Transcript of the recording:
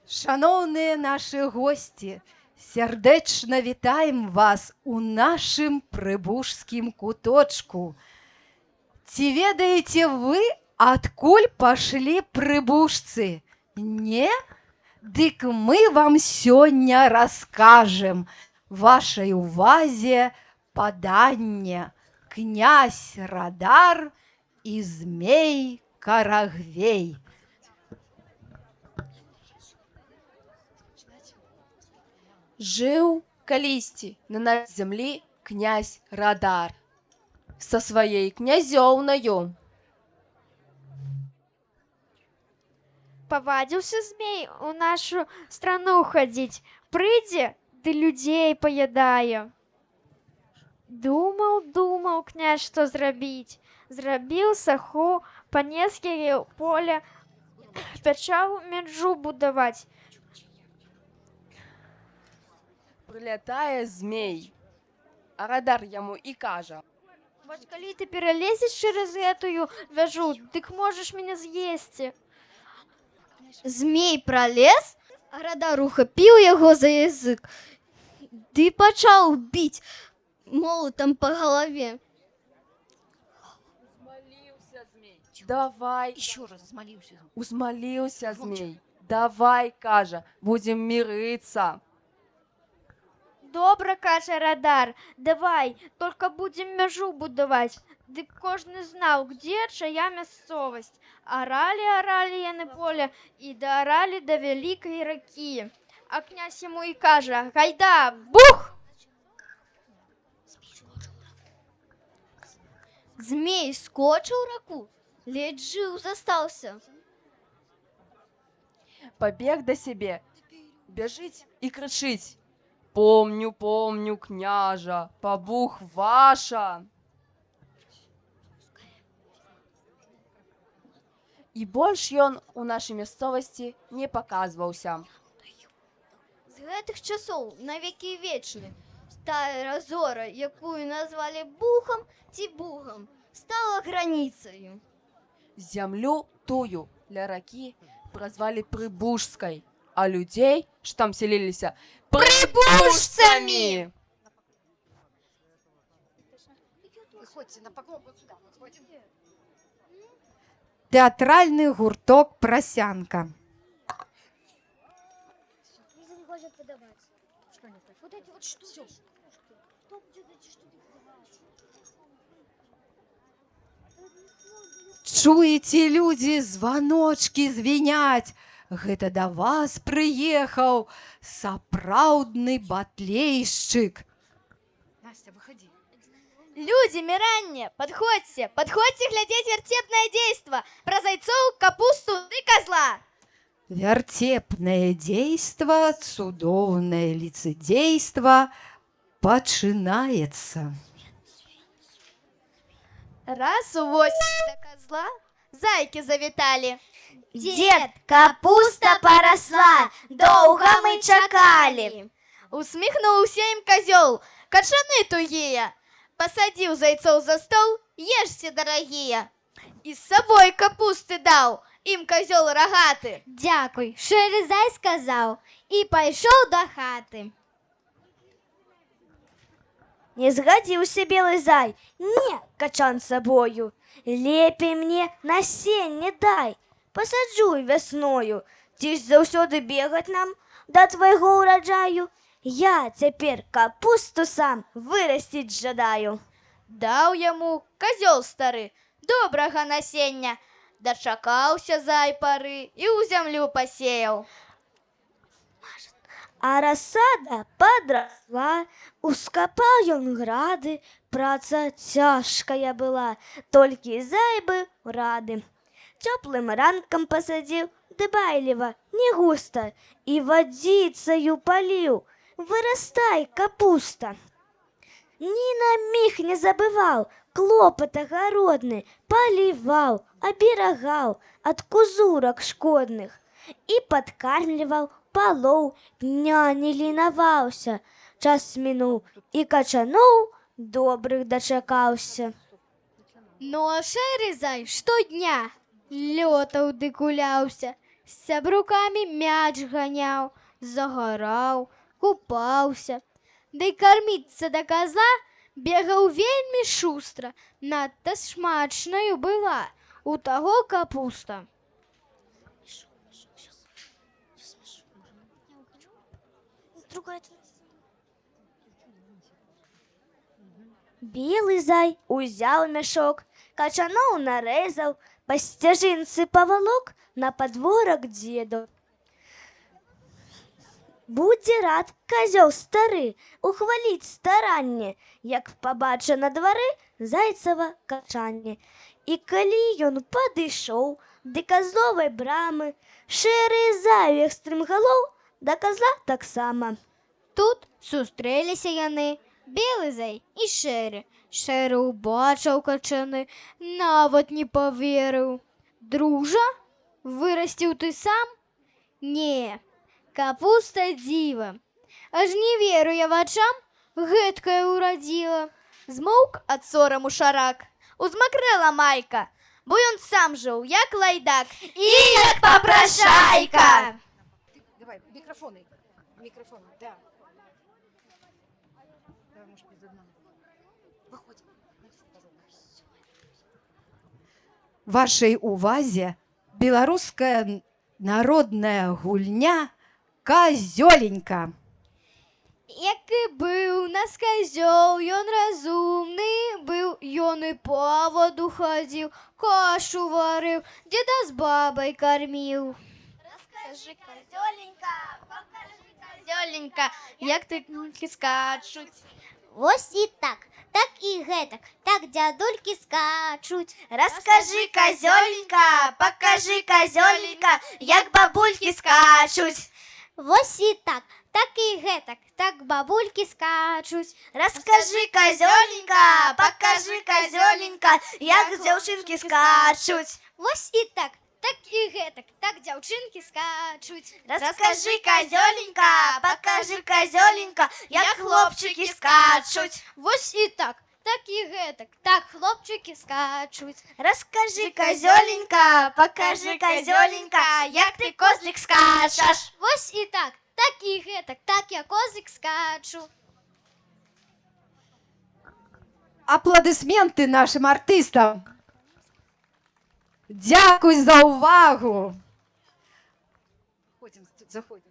Шановные наши гости, сердечно вітаем вас у нашым прыбужскім куточку. Ці ведаеце вы, адкуль пашлі прыбужцы? Не? Дык мы вам сёння раскажем. Вашай увазе паданне князь Радар і змей Карагвей. Жыў калісьці на нашай зямлі князь Радар са сваёй князёўнаю. Повадился змей у нашу страну ходить, прыйдзе, ды людей поедая. Думал князь, что зрабіць. Зрабіў саху, панес яе ў поле, пачаў мяжу будаваць. Прылятае змей, а Радар яму і кажа: Вот калі ты пералезеш через гэтую вяжу, дык можаш мяне з'есці. Змей пролез, а Радар ухапіў яго за язык ды пачаў біць молотам по галаве. Давай, Еще раз взмолился. узмаліўся змей. Давай, кажа, будзем мірыцца. Добра, кажа Радар, давай, только будем мяжу будаваць. Дык кожны знаў, где чая мясцовасць. Аралі яны поле і дааралі да вялікай ракі. А князь яму і кажа: гайда, бух! Змей скочыў у раку, ледзь жыў застаўся. Пабег да сябе, бяжыць і крычыць: помню, княжа, пабух ваша. І больш ён у нашай мясцовасці не паказваўся. З гэтых часоў навекі вечны старая разора, якую назвалі бухам ці бугам, стала граніцаю. Зямлю тую ля ракі празвалі Прыбужскай, а людзей, што там селіліся, прыбужцамі. Выходите на поклон вот сюда. Вот. Театральный гурток «Просянка». Лиза не хочет подавать. Что не хочешь? Вот эти вот штуки. Всё. Кто будет эти штуки подавать? Чуеце, людзі, званочкі звіняць. Гэта да вас прыехаў сапраўдны батлейшчык. Настя, выходи. Люди, миранне, подходите глядеть вертепное действо про зайцов, капусту и козла. Вярцепнае дзейства, цудоўнае ліцыдзейства пачынаецца. Раз у 8 до козла зайки завитали. Дед, капуста поросла, долго мы чакали. Усмехнулся им козел, качаны тугие. Посадил зайцов за стол, ешьте, дорогие. И с собой капусты дал им козел рогатый. Дякуй, шэры зай сказаў і пайшоў да хаты. Не сгодился белый зай, не, качан с собою. Лепей мне насенне дай, посаджу весною. Ти ж заўсёды бегать нам до твоего урожаю. Я теперь капусту сам вырастить жадаю. Даў яму козел стары добрага насення. Дачакаўся зай пары і ў зямлю пасеяў. А рассада подросла, ускопал ён грады, праца цяжкая была, толькі зай быў рады. Цёплым ранкам посадил, дыбайліва, не густо, и водицею полил. Вырастай, капуста. Ни на миг не забывал, клопот огородный, поливал, оберегал от кузурок шкодных и подкармливал, полол, дня не лінаваўся. Час мінуў, і качаноў добрых дачакаўся. Ну а шэры зай штодня лётаў ды гуляўся, З сябрукамі мяч ганяў, загараў, купаўся. Ды карміцца да казла бегаў вельмі шустра, надта смачнаю была у таго капуста. Белый зай узял мешок, качануў нарэзаў, па сцяжынцы павалок на падворак дзеду. Будзе рад казёл стары ухваліць старанне, як пабача на двары зайцава качанне. І калі ён падышоў да казловай брамы, шэры завех стрымгалоў да казла таксама. Тут сустрэліся яны, белы зай і шэры. Шэры ўбачыў качаны, нават не паверыў. Дружа, вырасціў ты сам? Не, капуста дзіва. Аж не веру я вачам, гэткая ўрадзіла. Змоўк ад сораму шарак, узмакрэла майка, бо ён сам жыў, як лайдак і як папрашайка. Давай, микрофоны. Микрофоны, да. Давай, может, без одного. Выходим. Вашай увазе беларуская народная гульня казёленька. Як і быў нас казёл, ён разумны быў, ён і па воду хадзіў, кашу варыў, дзеда з бабай карміў. Раскажы, казёленька, пакажы, казёленька, як ты кулькі скачуць. Вось і так і гэтак, так дзядулькі скачуць. Раскажы, казёленька, пакажы, казёленька, як бабулькі скачуць. Вось і так і гэтак, так бабулькі скачуць. Раскажы, казёленька, пакажы, казёленька, як дзяўчынкі скачуць. Вось і так і гэтак, так дзяўчынкі скачуць. Раскажы, казёленька, пакажы, казёленька, як хлопчыкі скачуць. Вось і так і гэтак, так хлопчыкі скачуць. Раскажы, казёленька, пакажы, казёленька, як ты козлік скачаш. Вось і так і гэтак, так я козлік скачу. Аплодысменты нашим артыстам. Дзякуй за увагу. Заходим, заходим.